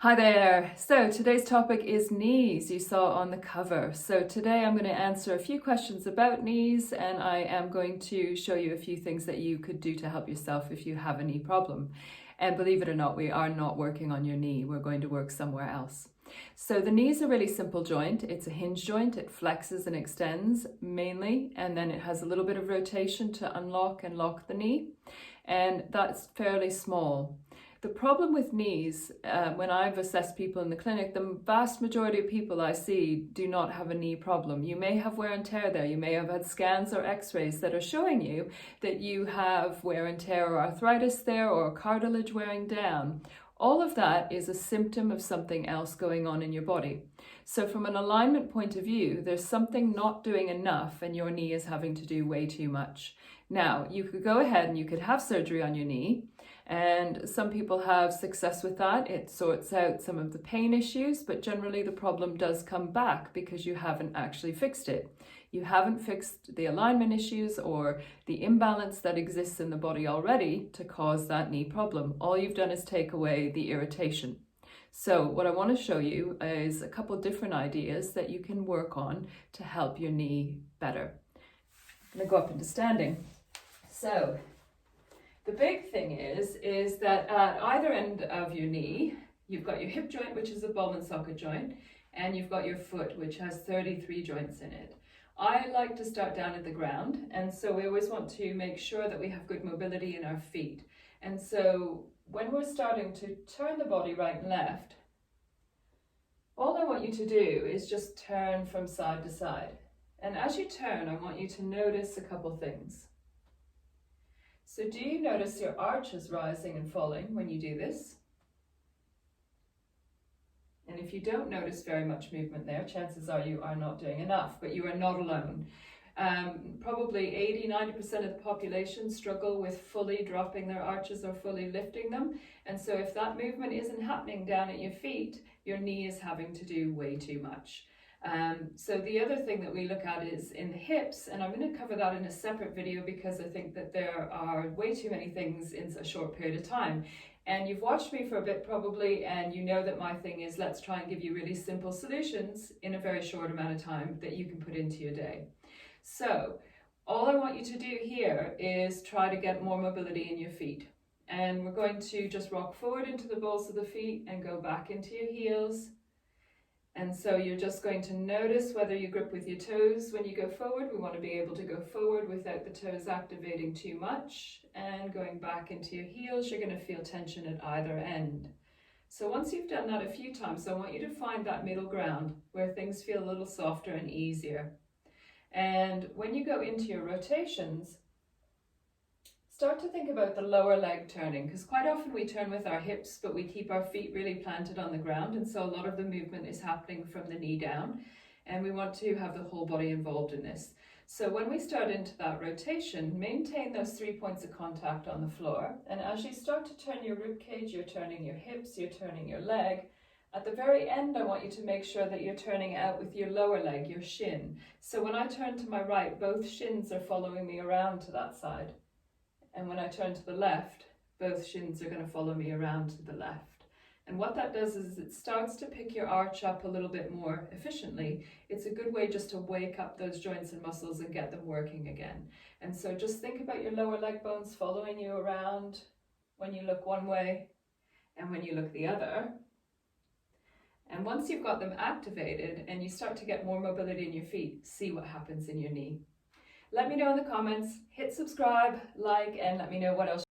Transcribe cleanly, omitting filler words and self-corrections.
Hi there. So today's topic is knees, you saw on the cover. So today I'm going to answer a few questions about knees, and I am going to show you a few things that you could do to help yourself if you have a knee problem. And believe it or not, we are not working on your knee. We're going to work somewhere else. So the knee is a really simple joint. It's a hinge joint. It flexes and extends mainly, and then it has a little bit of rotation to unlock and lock the knee. And that's fairly small. The problem with knees, when I've assessed people in the clinic, the vast majority of people I see do not have a knee problem. You may have wear and tear there. You may have had scans or x-rays that are showing you that you have wear and tear or arthritis there or cartilage wearing down. All of that is a symptom of something else going on in your body. So from an alignment point of view, there's something not doing enough and your knee is having to do way too much. Now, you could go ahead and you could have surgery on your knee, and some people have success with that. It sorts out some of the pain issues, but generally the problem does come back because you haven't actually fixed it. You haven't fixed the alignment issues or the imbalance that exists in the body already to cause that knee problem. All you've done is take away the irritation. So what I want to show you is a couple different ideas that you can work on to help your knee better. I'm going to go up into standing. So the big thing is that at either end of your knee, you've got your hip joint, which is a ball and socket joint, and you've got your foot, which has 33 joints in it. I like to start down at the ground, and so we always want to make sure that we have good mobility in our feet. And so when we're starting to turn the body right and left, all I want you to do is just turn from side to side. And as you turn, I want you to notice a couple things. So do you notice your arches rising and falling when you do this? And if you don't notice very much movement there, chances are you are not doing enough, but you are not alone. Probably 80–90% of the population struggle with fully dropping their arches or fully lifting them. And so if that movement isn't happening down at your feet, your knee is having to do way too much. So the other thing that we look at is in the hips, and I'm going to cover that in a separate video because I think that there are way too many things in a short period of time. And you've watched me for a bit probably, and you know that my thing is let's try and give you really simple solutions in a very short amount of time that you can put into your day. So all I want you to do here is try to get more mobility in your feet. And we're going to just rock forward into the balls of the feet and go back into your heels. And so you're just going to notice whether you grip with your toes when you go forward. We want to be able to go forward without the toes activating too much. And going back into your heels, you're going to feel tension at either end. So once you've done that a few times, I want you to find that middle ground where things feel a little softer and easier. And when you go into your rotations, start to think about the lower leg turning, because quite often we turn with our hips, but we keep our feet really planted on the ground. And so a lot of the movement is happening from the knee down. And we want to have the whole body involved in this. So when we start into that rotation, maintain those 3 points of contact on the floor. And as you start to turn your rib cage, you're turning your hips, you're turning your leg. At the very end, I want you to make sure that you're turning out with your lower leg, your shin. So when I turn to my right, both shins are following me around to that side. And when I turn to the left, both shins are going to follow me around to the left. And what that does is it starts to pick your arch up a little bit more efficiently. It's a good way just to wake up those joints and muscles and get them working again. And so just think about your lower leg bones following you around when you look one way and when you look the other. And once you've got them activated and you start to get more mobility in your feet, see what happens in your knee. Let me know in the comments, hit subscribe, like, and let me know what else